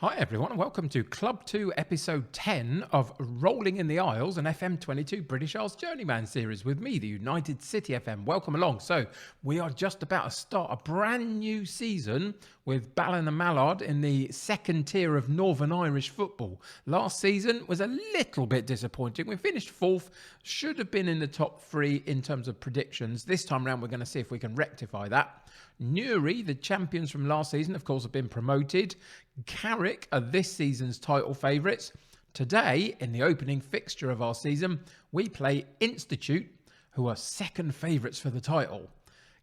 Hi everyone and welcome to Club 2 episode 10 of Rolling in the Isles, an FM22 British Isles Journeyman series with me, the United City FM. Welcome along. So we are just about to start a brand new season with Ballinamallard in the second tier of Northern Irish football. Last season was a little bit disappointing. We finished fourth, should have been in the top three in terms of predictions. This time around we're going to see if we can rectify that. Newry, the champions from last season, of course, have been promoted. Carrick are this season's title favourites. Today, in the opening fixture of our season, we play Institute, who are second favourites for the title.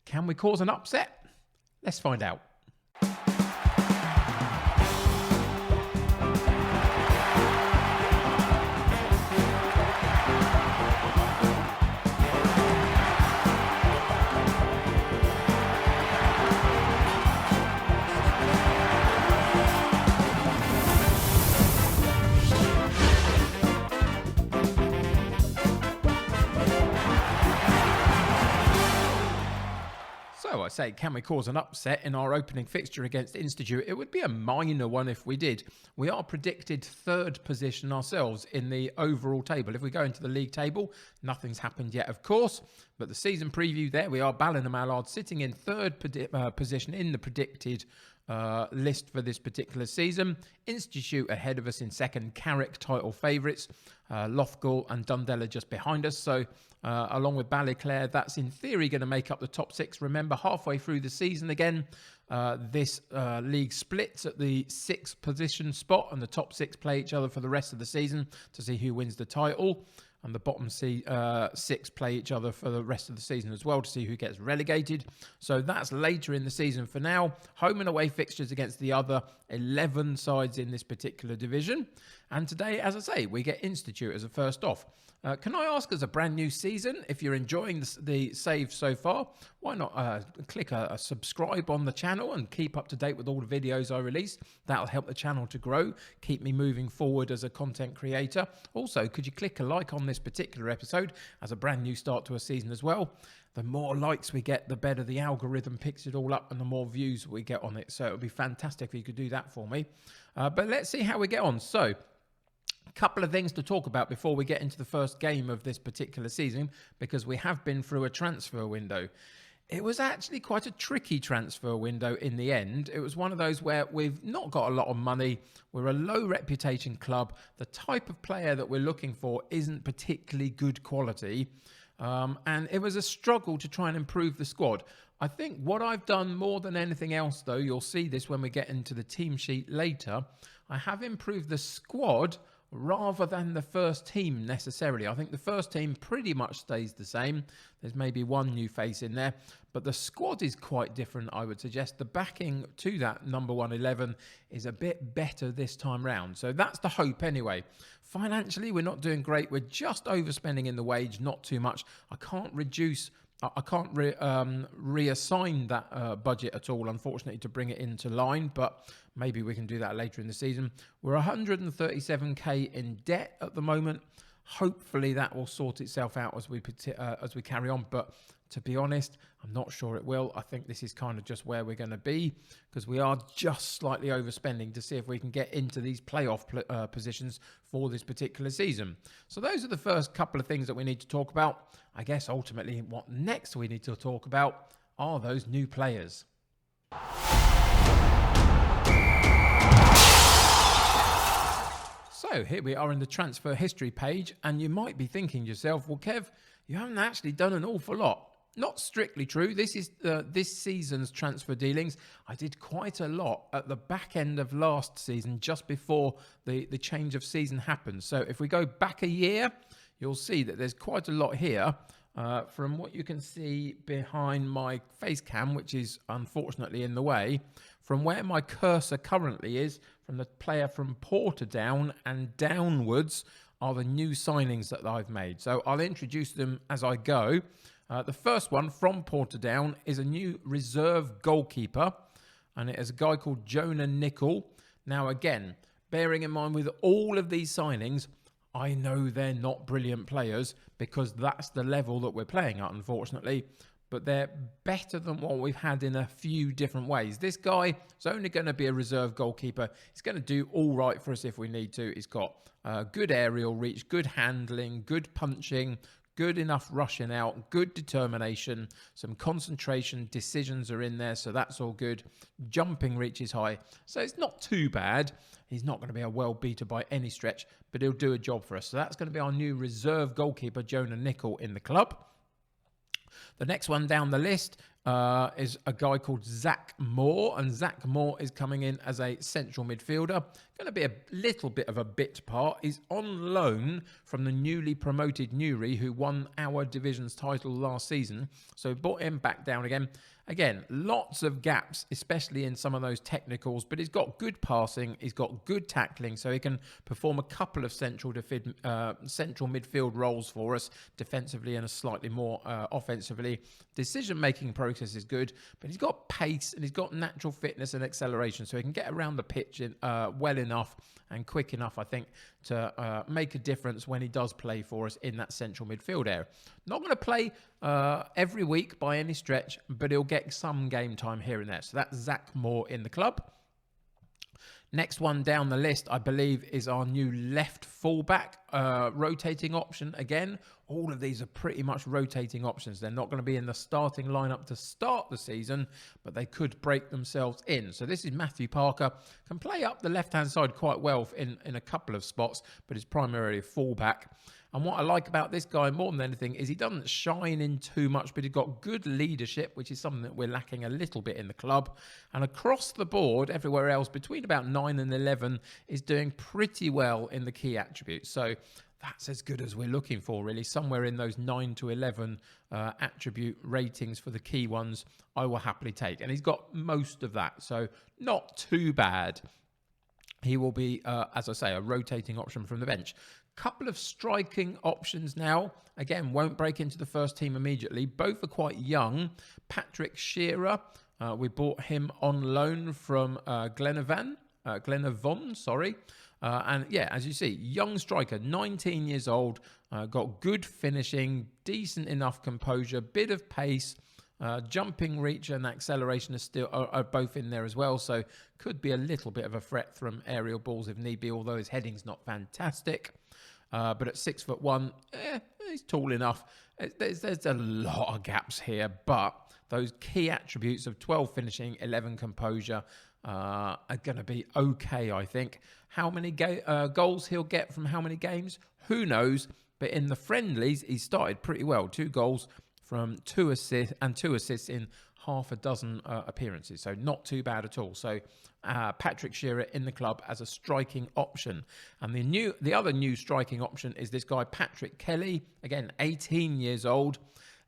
Can we cause an upset? Let's find out. I say, can we cause an upset in our opening fixture against Institute? It would be a minor one if we did. We are predicted third position ourselves in the overall table. If we go into the league table, nothing's happened yet, of course. But the season preview, there we are, Ballinamallard sitting in third position in the predicted list for this particular season. Institute ahead of us in second, Carrick title favourites, Loughgall and Dundee just behind us. So along with Ballyclare, that's in theory going to make up the top six. Remember, halfway through the season again, this league splits at the sixth position spot, and the top six play each other for the rest of the season to see who wins the title. And the bottom six play each other for the rest of the season as well to see who gets relegated. So that's later in the season. For now, home and away fixtures against the other 11 sides in this particular division. And today, as I say, we get Institute as a first off. Can I ask, as a brand new season, if you're enjoying the save so far, why not click a subscribe on the channel and keep up to date with all the videos I release. That'll help the channel to grow, keep me moving forward as a content creator. Also, could you click a like on this particular episode as a brand new start to a season as well? The more likes we get, the better the algorithm picks it all up and the more views we get on it. So it would be fantastic if you could do that for me. But let's see how we get on. So, couple of things to talk about before we get into the first game of this particular season, because we have been through a transfer window. It was actually quite a tricky transfer window in the end. It was one of those where we've not got a lot of money. We're a low reputation club. The type of player that we're looking for isn't particularly good quality. And it was a struggle to try and improve the squad. I think what I've done more than anything else, though, you'll see this when we get into the team sheet later, I have improved the squad rather than the first team necessarily. I think the first team pretty much stays the same. There's maybe one new face in there, but the squad is quite different, I would suggest. The backing to that number 111 is a bit better this time round. So that's the hope anyway. Financially, we're not doing great. We're just overspending in the wage, not too much. I can't reassign that budget at all, unfortunately, to bring it into line, but maybe we can do that later in the season. We're 137k in debt at the moment. Hopefully that will sort itself out as we carry on, but to be honest, I'm not sure it will. I think this is kind of just where we're going to be, because we are just slightly overspending to see if we can get into these playoff positions for this particular season. So those are the first couple of things that we need to talk about. I guess ultimately what next we need to talk about are those new players. So here we are in the transfer history page, and you might be thinking to yourself, well, Kev, you haven't actually done an awful lot. Not strictly true. This is this season's transfer dealings. I did quite a lot at the back end of last season, just before the change of season happened. So if we go back a year, you'll see that there's quite a lot here. From what you can see behind my face cam, which is unfortunately in the way, from where my cursor currently is, from the player from Portadown and downwards, are the new signings that I've made. So I'll introduce them as I go. The first one from Portadown is a new reserve goalkeeper, and it is a guy called Jonah Nicol. Now again, bearing in mind with all of these signings, I know they're not brilliant players because that's the level that we're playing at, unfortunately. but they're better than what we've had in a few different ways. This guy is only going to be a reserve goalkeeper. He's going to do all right for us if we need to. He's got good aerial reach, good handling, good punching, good enough rushing out, good determination, some concentration, decisions are in there, so that's all good. Jumping reach is high, so it's not too bad. He's not going to be a world beater by any stretch, but he'll do a job for us. So that's going to be our new reserve goalkeeper, Jonah Nicol, in the club. The next one down the list is a guy called Zach Moore, and Zach Moore is coming in as a central midfielder. Going to be a little bit of a bit part. He's on loan from the newly promoted Newry, who won our division's title last season. So brought him back down again. Again, lots of gaps, especially in some of those technicals, but he's got good passing, he's got good tackling, so he can perform a couple of central midfield roles for us, defensively and a slightly more offensively. Decision-making process is good, but he's got pace and he's got natural fitness and acceleration, so he can get around the pitch well enough and quick enough, I think, to make a difference when he does play for us in that central midfield area. Not going to play every week by any stretch, but he'll get some game time here and there. So that's Zach Moore in the club. Next one down the list, I believe, is our new left fullback rotating option. Again, all of these are pretty much rotating options. They're not going to be in the starting lineup to start the season, but they could break themselves in. So this is Matthew Parker. Can play up the left-hand side quite well in a couple of spots, but is primarily a fullback. And what I like about this guy more than anything is he doesn't shine in too much, but he's got good leadership, which is something that we're lacking a little bit in the club. And across the board, everywhere else, between about 9 and 11, is doing pretty well in the key attributes. So that's as good as we're looking for, really. Somewhere in those 9 to 11 attribute ratings for the key ones, I will happily take. And he's got most of that, so not too bad. He will be, as I say, a rotating option from the bench. Couple of striking options now. Again, won't break into the first team immediately. Both are quite young. Patrick Shearer, we bought him on loan from Glenavon. And yeah, as you see, young striker, 19 years old, got good finishing, decent enough composure, bit of pace, jumping reach and acceleration are both in there as well. So could be a little bit of a threat from aerial balls if need be, although his heading's not fantastic. But at 6'1", he's tall enough. There's a lot of gaps here, but those key attributes of 12 finishing, 11 composure are going to be okay, I think. How many goals he'll get from how many games? Who knows? But in the friendlies, he started pretty well. 2 goals from 2 assists in half a dozen appearances. So not too bad at all. So Patrick Shearer in the club as a striking option. And the other new striking option is this guy, Patrick Kelly. Again, 18 years old.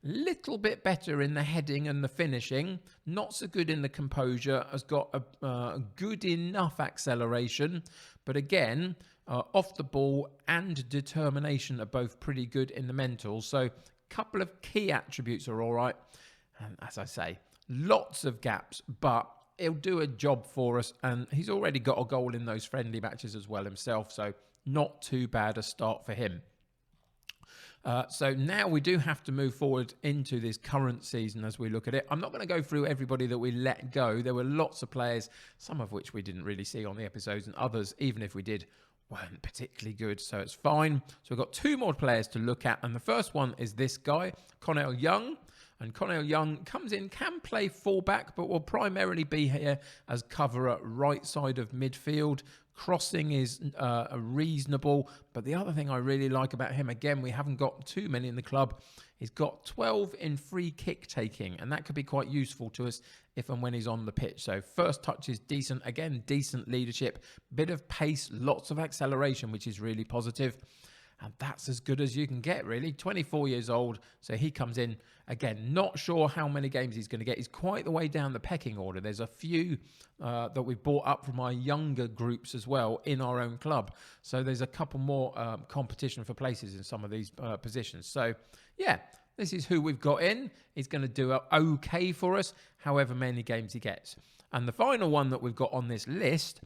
Little bit better in the heading and the finishing. Not so good in the composure. Has got a good enough acceleration. But again, off the ball and determination are both pretty good in the mental. So couple of key attributes are all right. And as I say, lots of gaps, but he'll do a job for us. And he's already got a goal in those friendly matches as well himself. So not too bad a start for him. So now we do have to move forward into this current season as we look at it. I'm not going to go through everybody that we let go. There were lots of players, some of which we didn't really see on the episodes, and others, even if we did, weren't particularly good, so it's fine. So we've got 2 more players to look at, and the first one is this guy, Connell Young. And Connell Young comes in, can play fullback, but will primarily be here as cover at right side of midfield. Crossing is reasonable, but the other thing I really like about him, again, we haven't got too many in the club, he's got 12 in free kick taking, and that could be quite useful to us if and when he's on the pitch. So first touch is decent, again, decent leadership, bit of pace, lots of acceleration, which is really positive. And that's as good as you can get, really. 24 years old, so he comes in. Again, not sure how many games he's going to get. He's quite the way down the pecking order. There's a few that we've brought up from our younger groups as well in our own club. So there's a couple more competition for places in some of these positions. So, yeah, this is who we've got in. He's going to do okay for us, however many games he gets. And the final one that we've got on this list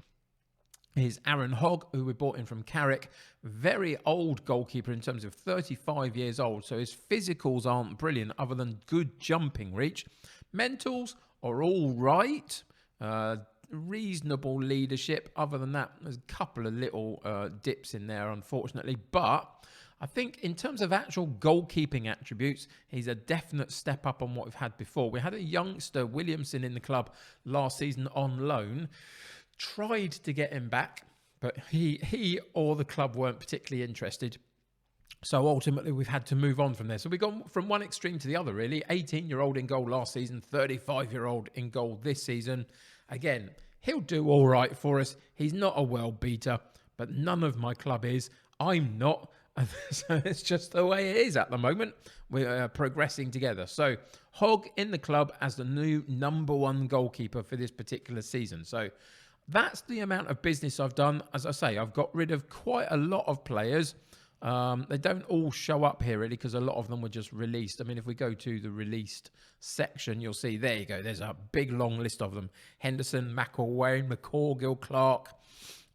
is Aaron Hogg, who we bought in from Carrick. Very old goalkeeper in terms of 35 years old, so his physicals aren't brilliant other than good jumping reach. Mentals are all right. Reasonable leadership. Other than that, there's a couple of little dips in there, unfortunately. But I think in terms of actual goalkeeping attributes, he's a definite step up on what we've had before. We had a youngster, Williamson, in the club last season on loan. Tried to get him back, but he or the club weren't particularly interested. So ultimately, we've had to move on from there. So we've gone from one extreme to the other, really. 18-year-old in goal last season, 35-year-old in goal this season. Again, he'll do all right for us. He's not a world beater, but none of my club is. I'm not. So it's just the way it is at the moment. We're progressing together. So Hogg in the club as the new number one goalkeeper for this particular season. So that's the amount of business I've done. As I say, I've got rid of quite a lot of players. They don't all show up here, really, because a lot of them were just released. I mean, if we go to the released section, you'll see, there you go, there's a big, long list of them. Henderson, McElwain, McCorgill, Clark.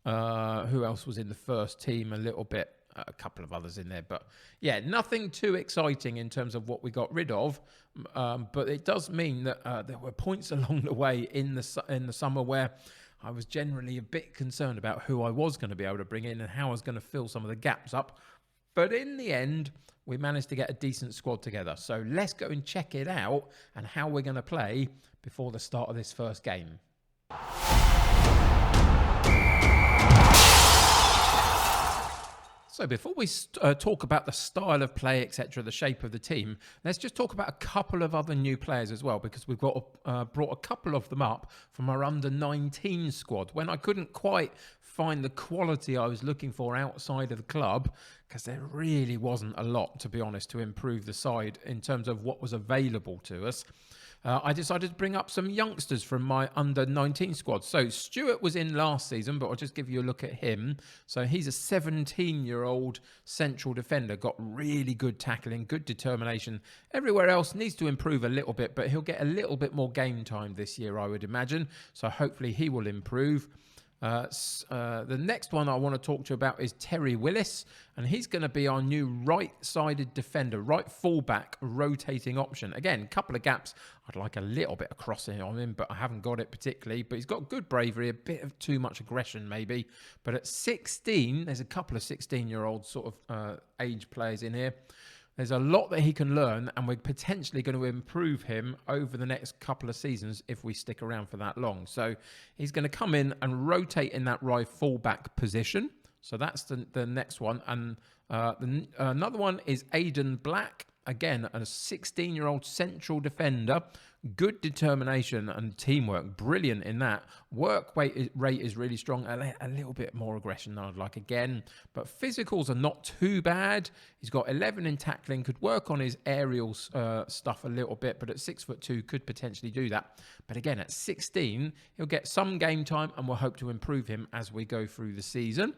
Who else was in the first team? A little bit. A couple of others in there. But, yeah, nothing too exciting in terms of what we got rid of. But it does mean that there were points along the way in the summer where I was generally a bit concerned about who I was going to be able to bring in and how I was going to fill some of the gaps up. But in the end, we managed to get a decent squad together. So let's go and check it out and how we're going to play before the start of this first game. So before we talk about the style of play, etc., the shape of the team, let's just talk about a couple of other new players as well, because we've got brought a couple of them up from our under-19 squad. When I couldn't quite find the quality I was looking for outside of the club, because there really wasn't a lot, to be honest, to improve the side in terms of what was available to us. I decided to bring up some youngsters from my under-19 squad. So Stuart was in last season, but I'll just give you a look at him. So he's a 17-year-old central defender, got really good tackling, good determination. Everywhere else needs to improve a little bit, but he'll get a little bit more game time this year, I would imagine. So hopefully he will improve. The next one I want to talk to you about is Terry Willis, and he's going to be our new right-sided defender, right fullback rotating option. Again, a couple of gaps. I'd like a little bit of crossing on him, but I haven't got it particularly. But he's got good bravery, a bit of too much aggression maybe. But at 16, there's a couple of 16-year-old sort of age players in here. There's a lot that he can learn, and we're potentially going to improve him over the next couple of seasons if we stick around for that long. So he's going to come in and rotate in that right fullback position. So that's the next one. And another one is Aidan Black. Again, a 16-year-old central defender. Good determination and teamwork. Brilliant in that. Work rate is really strong. A little bit more aggression than I'd like again. But physicals are not too bad. He's got 11 in tackling. Could work on his aerial stuff a little bit. But at 6'2", could potentially do that. But again, at 16, he'll get some game time. And we'll hope to improve him as we go through the season.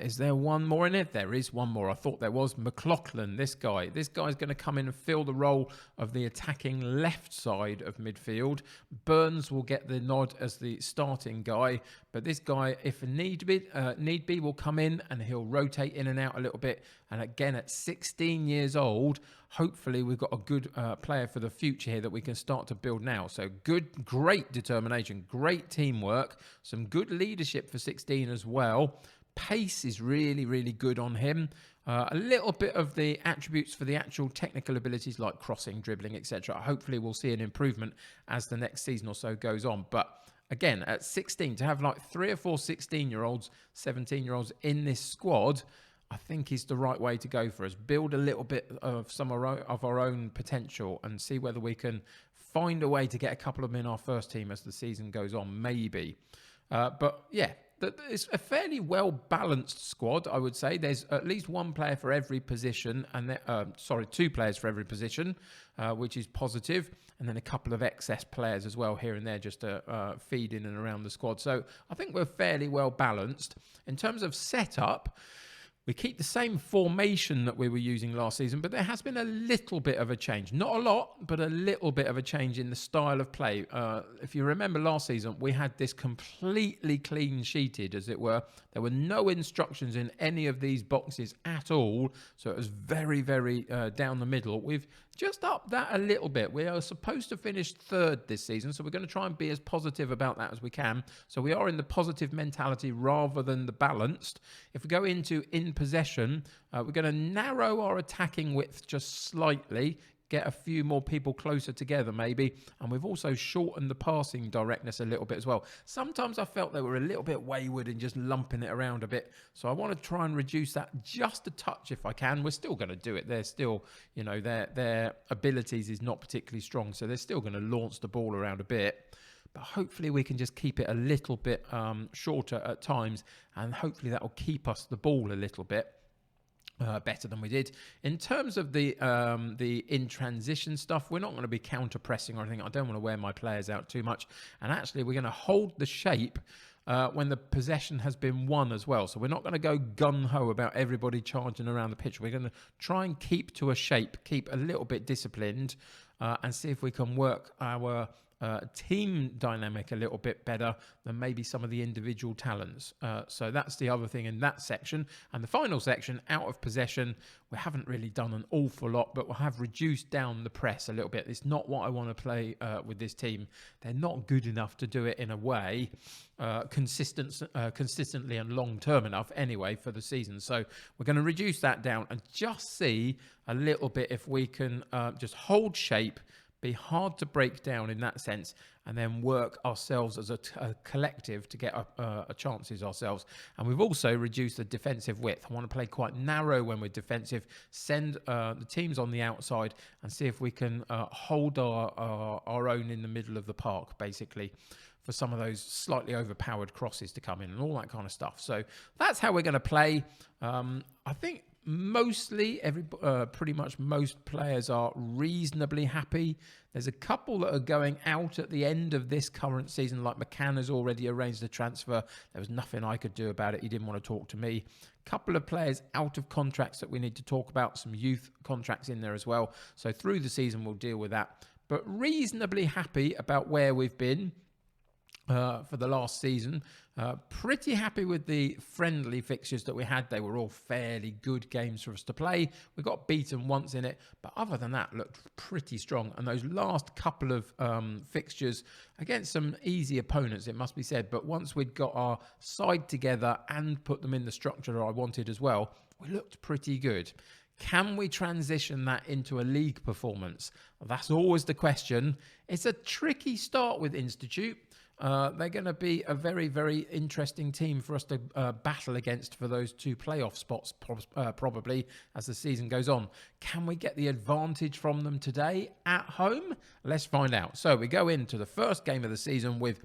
Is there one more in it? There is one more. I thought there was. McLaughlin, this guy's going to come in and fill the role of the attacking left side of midfield. Burns will get the nod as the starting guy, but this guy, if need be, will come in and he'll rotate in and out a little bit. And again, at 16 years old, hopefully we've got a good player for the future here that we can start to build now. So great determination, great teamwork, some good leadership for 16 as well. Pace is really, really good on him. A little bit of the attributes for the actual technical abilities like crossing, dribbling, etc. Hopefully we'll see an improvement as the next season or so goes on. But again, at 16, to have like 3 or 4 16-year-olds, 17-year-olds in this squad, I think is the right way to go for us. Build a little bit of some of our own potential and see whether we can find a way to get a couple of them in our first team as the season goes on, maybe. But yeah, it's a fairly well-balanced squad, I would say. There's at least one player for every position, and 2 players for every position, which is positive, and then a couple of excess players as well here and there just to feed in and around the squad. So I think we're fairly well-balanced. In terms of setup, We keep the same formation that we were using last season, but there has been a little bit of a change. Not a lot, but a little bit of a change in the style of play. If you remember last season, we had this completely clean sheeted, as it were. There were no instructions in any of these boxes at all, so it was very, very down the middle. We've just upped that a little bit. We are supposed to finish third this season, so we're going to try and be as positive about that as we can. So we are in the positive mentality rather than the balanced. If we go into in possession, we're going to narrow our attacking width just slightly, get a few more people closer together maybe, and we've also shortened the passing directness a little bit as well. Sometimes I felt they were a little bit wayward and just lumping it around a bit, so I want to try and reduce that just a touch if I can. We're still going to do it. They're still, you know, their abilities is not particularly strong, so they're still going to launch the ball around a bit. But hopefully we can just keep it a little bit shorter at times, and hopefully that will keep us the ball a little bit better than we did. In terms of the in transition stuff, we're not going to be counter pressing or anything. I don't want to wear my players out too much, and actually we're going to hold the shape when the possession has been won as well. So we're not going to go gun-ho about everybody charging around the pitch. We're going to try and keep to a shape, keep a little bit disciplined, and see if we can work our team dynamic a little bit better than maybe some of the individual talents. So that's the other thing in that section. And the final section, out of possession, we haven't really done an awful lot, but we'll have reduced down the press a little bit. It's not what I want to play with this team. They're not good enough to do it in a way consistently and long-term enough anyway for the season. So we're going to reduce that down and just see a little bit if we can just hold shape, be hard to break down in that sense, and then work ourselves as a collective to get chances ourselves. And we've also reduced the defensive width. I want to play quite narrow when we're defensive, send the teams on the outside and see if we can hold our own in the middle of the park, basically, for some of those slightly overpowered crosses to come in and all that kind of stuff. So that's how we're going to play. I think mostly pretty much most players are reasonably happy. There's a couple that are going out at the end of this current season, like McCann has already arranged a transfer. There was nothing I could do about it. He didn't want to talk to me. Couple of players out of contracts that we need to talk about, some youth contracts in there as well. So through the season we'll deal with that, but reasonably happy about where we've been for the last season. Pretty happy with the friendly fixtures that we had. They were all fairly good games for us to play. We got beaten once in it, but other than that, looked pretty strong. And those last couple of fixtures against some easy opponents, it must be said, but once we'd got our side together and put them in the structure I wanted as well, we looked pretty good. Can we transition that into a league performance? That's always the question. It's a tricky start with Institute. They're going to be a very, very interesting team for us to battle against for those two playoff spots, probably, as the season goes on. Can we get the advantage from them today at home? Let's find out. So we go into the first game of the season with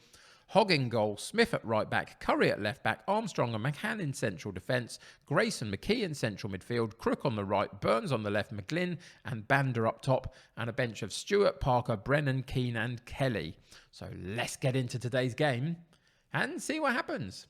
Hogg in goal, Smith at right back, Curry at left back, Armstrong and McCann in central defence, Grace and McKee in central midfield, Crook on the right, Burns on the left, McGlynn and Bander up top, and a bench of Stewart, Parker, Brennan, Keane and Kelly. So let's get into today's game and see what happens.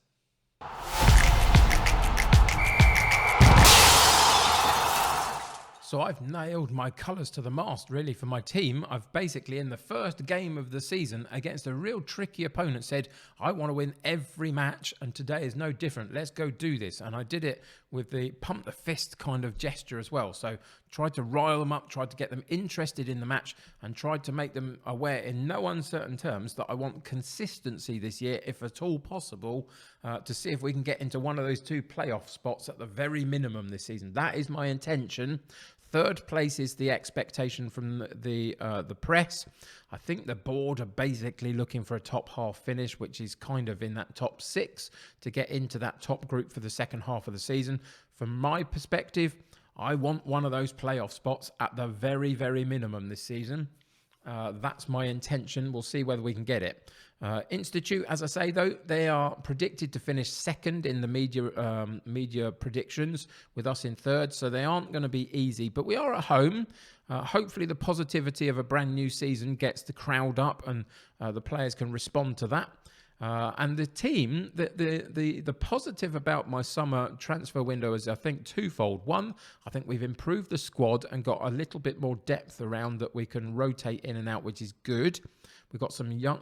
So I've nailed my colours to the mast, really, for my team. I've basically, in the first game of the season, against a real tricky opponent, said, I want to win every match, and today is no different. Let's go do this. And I did it with the pump the fist kind of gesture as well. So tried to rile them up, tried to get them interested in the match, and tried to make them aware in no uncertain terms that I want consistency this year, if at all possible, to see if we can get into one of those two playoff spots at the very minimum this season. That is my intention. Third place is the expectation from the press. I think the board are basically looking for a top half finish, which is kind of in that top 6 to get into that top group for the second half of the season. From my perspective, I want one of those playoff spots at the very, very minimum this season. That's my intention. We'll see whether we can get it. Institute, as I say, though, they are predicted to finish second in the media predictions, with us in third, so they aren't going to be easy. But we are at home. Hopefully the positivity of a brand new season gets the crowd up and the players can respond to that. And the team, the positive about my summer transfer window is, I think, twofold. One, I think we've improved the squad and got a little bit more depth around that we can rotate in and out, which is good. We've got some young.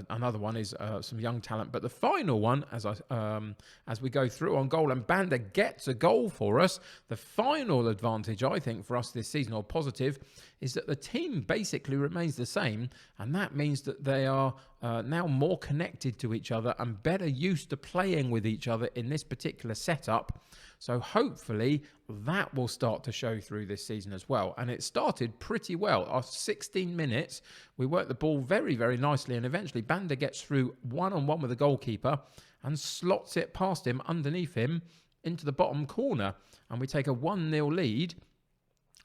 Another one is some young talent, but the final one, as we go through on goal, and Banda gets a goal for us. The final advantage, I think, for us this season, or positive, is that the team basically remains the same, and that means that they are now more connected to each other and better used to playing with each other in this particular setup. So hopefully that will start to show through this season as well. And it started pretty well. After 16 minutes, we worked the ball very, very nicely. And eventually Banda gets through one-on-one with the goalkeeper and slots it past him, underneath him, into the bottom corner. And we take a 1-0 lead.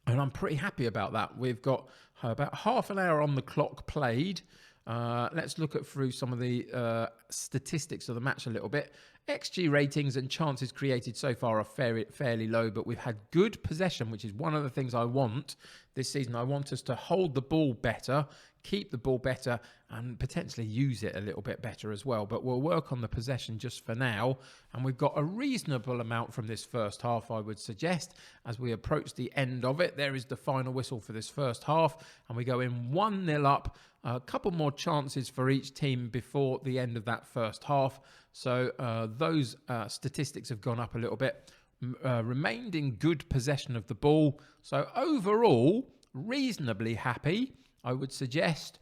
And I'm pretty happy about that. We've got about half an hour on the clock played. Let's look at through some of the statistics of the match a little bit. XG ratings and chances created so far are fairly low, but we've had good possession, which is one of the things I want this season. I want us to hold the ball better, keep the ball better, and potentially use it a little bit better as well. But we'll work on the possession just for now. And we've got a reasonable amount from this first half, I would suggest. As we approach the end of it, there is the final whistle for this first half. And we go in 1-0 up. A couple more chances for each team before the end of that first half. So those statistics have gone up a little bit. Remained in good possession of the ball. So overall, reasonably happy, I would suggest.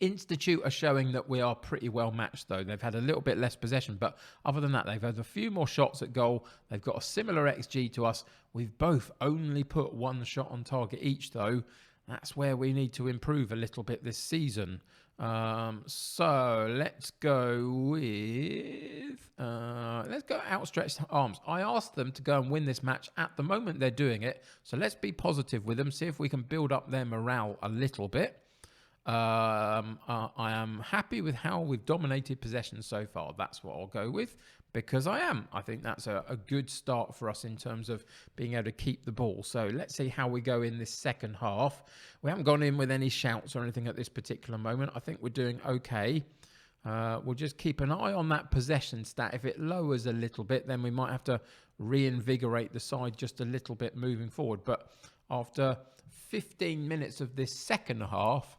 Institute are showing that we are pretty well matched, though. They've had a little bit less possession, but other than that, they've had a few more shots at goal. They've got a similar XG to us. We've both only put one shot on target each, though. That's where we need to improve a little bit this season. So let's go with outstretched arms. I asked them to go and win this match. At the moment, they're doing it. So let's be positive with them. See if we can build up their morale a little bit. I am happy with how we've dominated possession so far. That's what I'll go with, because I think that's a good start for us in terms of being able to keep the ball. So let's see how we go in this second half. We haven't gone in with any shouts or anything at this particular moment. I think we're doing okay. We'll just keep an eye on that possession stat. If it lowers a little bit, then we might have to reinvigorate the side just a little bit moving forward. But after 15 minutes of this second half,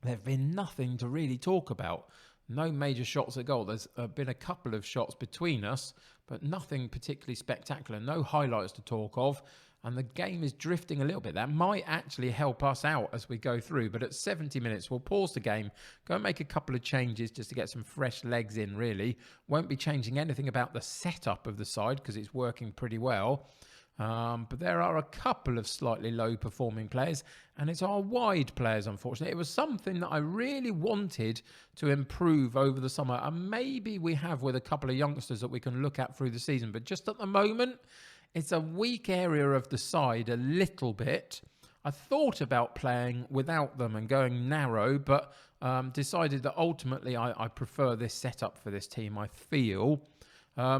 there's been nothing to really talk about. No major shots at goal. There's been a couple of shots between us, but nothing particularly spectacular. No highlights to talk of. And the game is drifting a little bit. That might actually help us out as we go through. But at 70 minutes, we'll pause the game, go and make a couple of changes just to get some fresh legs in, really. Won't be changing anything about the setup of the side because it's working pretty well. But there are a couple of slightly low-performing players, and it's our wide players, unfortunately. It was something that I really wanted to improve over the summer, and maybe we have with a couple of youngsters that we can look at through the season. But just at the moment, it's a weak area of the side a little bit. I thought about playing without them and going narrow, but decided that ultimately I prefer this setup for this team, I feel.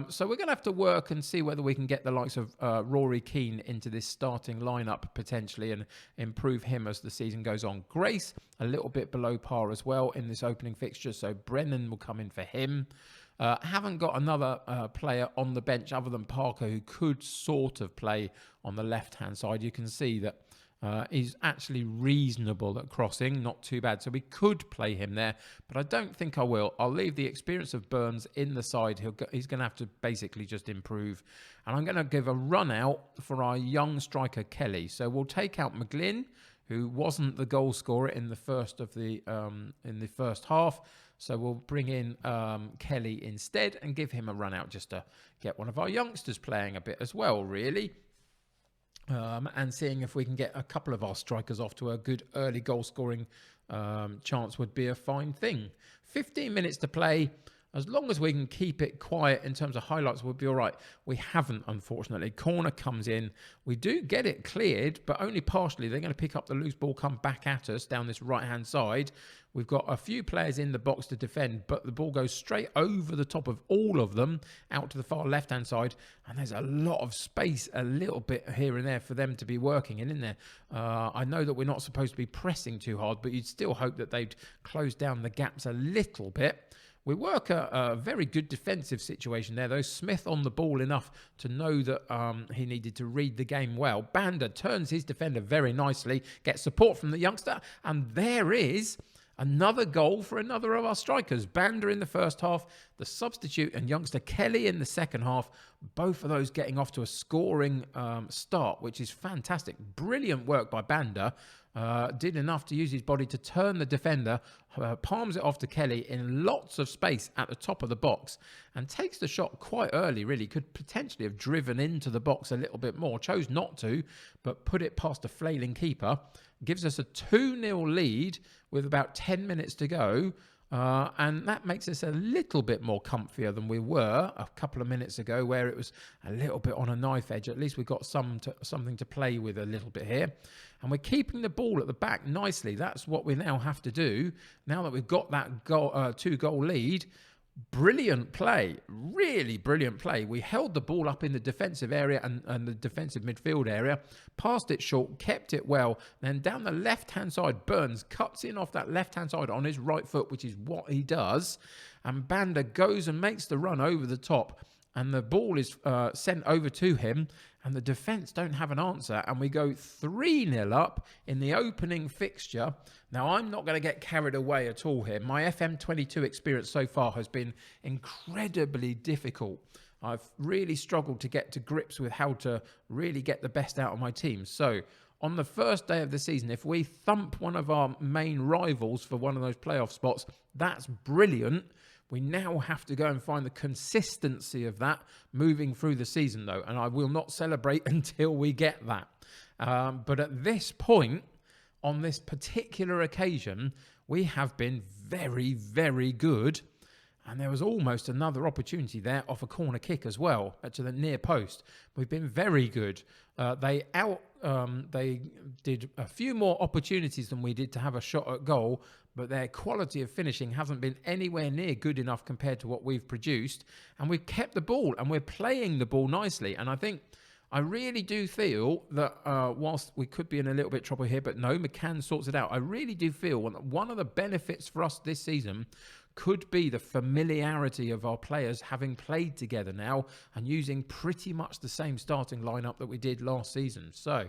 So we're going to have to work and see whether we can get the likes of Rory Keane into this starting lineup potentially and improve him as the season goes on. Grace, a little bit below par as well in this opening fixture, so Brennan will come in for him. Haven't got another player on the bench other than Parker who could sort of play on the left-hand side. You can see that he's actually reasonable at crossing, not too bad. So we could play him there, but I don't think I will. I'll leave the experience of Burns in the side. He's going to have to basically just improve. And I'm going to give a run out for our young striker, Kelly. So we'll take out McGlynn, who wasn't the goal scorer in the first half. So we'll bring in Kelly instead and give him a run out just to get one of our youngsters playing a bit as well, really. And seeing if we can get a couple of our strikers off to a good early goal-scoring chance would be a fine thing. 15 minutes to play. as long as we can keep it quiet in terms of highlights, we'll be all right. We haven't, unfortunately. Corner comes in. We do get it cleared, but only partially. They're going to pick up the loose ball, come back at us down this right-hand side. We've got a few players in the box to defend, but the ball goes straight over the top of all of them out to the far left-hand side, and there's a lot of space a little bit here and there for them to be working in there. I know that we're not supposed to be pressing too hard, but you'd still hope that they'd close down the gaps a little bit. We work a very good defensive situation there, though. Smith on the ball enough to know that he needed to read the game well. Banda turns his defender very nicely, gets support from the youngster, and there is another goal for another of our strikers. Banda in the first half, the substitute and youngster Kelly in the second half. Both of those getting off to a scoring start, which is fantastic. Brilliant work by Banda. Did enough to use his body to turn the defender, palms it off to Kelly in lots of space at the top of the box, and takes the shot quite early, really. Could potentially have driven into the box a little bit more. Chose not to, but put it past a flailing keeper. Gives us a 2-0 lead with about 10 minutes to go. And that makes us a little bit more comfier than we were a couple of minutes ago, where it was a little bit on a knife edge. At least we've got something to play with a little bit here. And we're keeping the ball at the back nicely. That's what we now have to do. Now that we've got that goal, 2-goal lead, brilliant play, really brilliant play. We held the ball up in the defensive area and the defensive midfield area, passed it short, kept it well. Then down the left-hand side, Burns cuts in off that left-hand side on his right foot, which is what he does. And Banda goes and makes the run over the top. And the ball is sent over to him, and the defence don't have an answer, and we go 3-0 up in the opening fixture. Now, I'm not going to get carried away at all here. My FM22 experience so far has been incredibly difficult. I've really struggled to get to grips with how to really get the best out of my team. So, on the first day of the season, if we thump one of our main rivals for one of those playoff spots, that's brilliant. We now have to go and find the consistency of that moving through the season, though, and I will not celebrate until we get that. But at this point, on this particular occasion, we have been very, very good. And there was almost another opportunity there off a corner kick as well to the near post. We've been very good. They did a few more opportunities than we did to have a shot at goal, but their quality of finishing hasn't been anywhere near good enough compared to what we've produced. And we've kept the ball and we're playing the ball nicely. And I really do feel that whilst we could be in a little bit of trouble here, but no, McCann sorts it out. I really do feel one of the benefits for us this season could be the familiarity of our players having played together now and using pretty much the same starting lineup that we did last season. So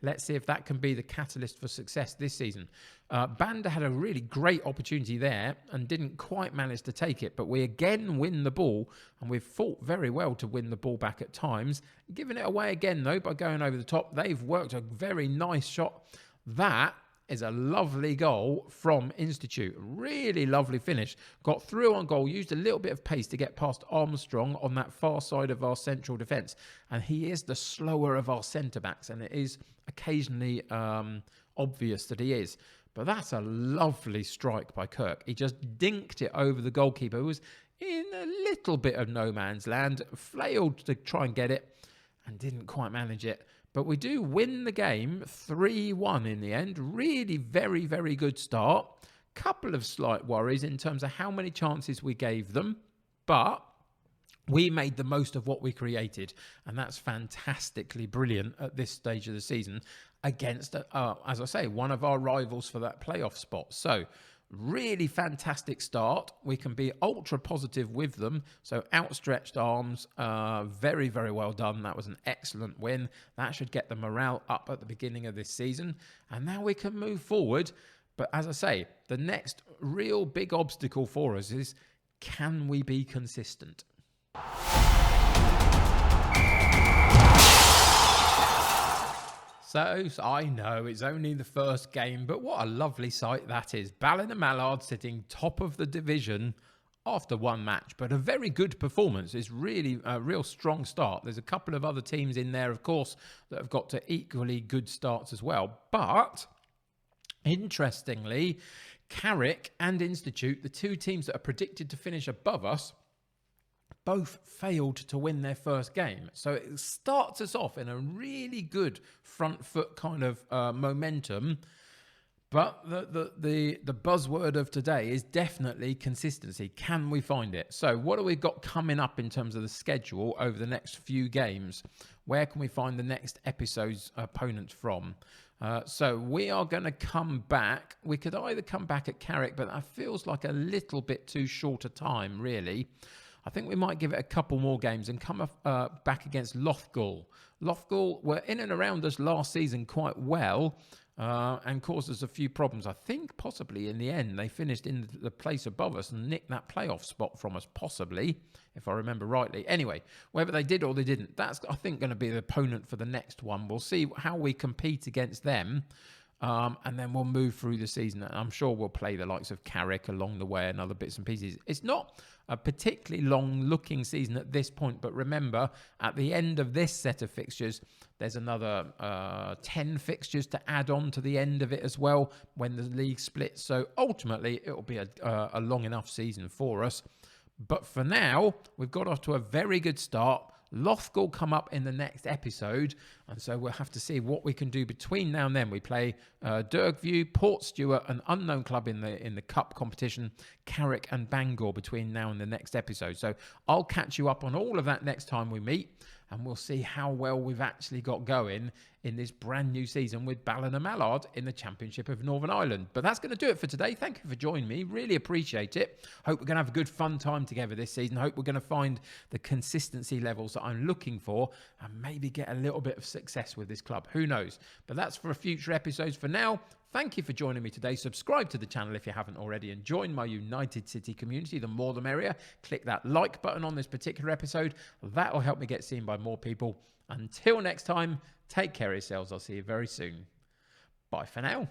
let's see if that can be the catalyst for success this season. Banda had a really great opportunity there and didn't quite manage to take it, but we again win the ball, and we've fought very well to win the ball back at times. Giving it away again, though, by going over the top. They've worked a very nice shot. That is a lovely goal from Institute. Really lovely finish. Got through on goal, used a little bit of pace to get past Armstrong on that far side of our central defence. And he is the slower of our centre-backs, and it is occasionally obvious that he is. But that's a lovely strike by Kirk. He just dinked it over the goalkeeper, who was in a little bit of no man's land, flailed to try and get it, and didn't quite manage it. But we do win the game 3-1 in the end. Really very, very good start. Couple of slight worries in terms of how many chances we gave them. But we made the most of what we created. And that's fantastically brilliant at this stage of the season against, as I say, one of our rivals for that playoff spot. So really fantastic start. We can be ultra positive with them. So outstretched arms, very, very well done. That was an excellent win. That should get the morale up at the beginning of this season. And now we can move forward. But as I say, the next real big obstacle for us is, can we be consistent? So I know it's only the first game, but what a lovely sight that is. Ballinamallard sitting top of the division after one match, but a very good performance. It's really a real strong start. There's a couple of other teams in there, of course, that have got to equally good starts as well. But Interestingly, Carrick and Institute, the two teams that are predicted to finish above us, both failed to win their first game. So it starts us off in a really good front foot kind of momentum. But the buzzword of today is definitely consistency. Can we find it? So what do we got coming up in terms of the schedule over the next few games? Where can we find the next episode's opponents from? So we are going to come back. We could either come back at Carrick, but that feels like a little bit too short a time, really. I think we might give it a couple more games and come back against Loughgall. Loughgall were in and around us last season quite well and caused us a few problems. I think possibly in the end they finished in the place above us and nicked that playoff spot from us, possibly, if I remember rightly. Anyway, whether they did or they didn't, that's, I think, going to be the opponent for the next one. We'll see how we compete against them. And then we'll move through the season. And I'm sure we'll play the likes of Carrick along the way and other bits and pieces. It's not a particularly long-looking season at this point, but remember, at the end of this set of fixtures, there's another 10 fixtures to add on to the end of it as well when the league splits. So ultimately, it'll be a long enough season for us. But for now, we've got off to a very good start. Loughgall come up in the next episode, and so we'll have to see what we can do between now and then. We play Dergview, Portstewart, an unknown club in the cup competition, Carrick and Bangor between now and the next episode. So I'll catch you up on all of that next time we meet, and we'll see how well we've actually got going in this brand new season with Ballinamallard in the Championship of Northern Ireland. But that's going to do it for today. Thank you for joining me. Really appreciate it. Hope we're going to have a good fun time together this season. Hope we're going to find the consistency levels that I'm looking for and maybe get a little bit of success with this club. Who knows? But that's for future episodes. For now, thank you for joining me today. Subscribe to the channel if you haven't already and join my United City community. The more the merrier. Click that like button on this particular episode. That will help me get seen by more people. Until next time, take care of yourselves. I'll see you very soon. Bye for now.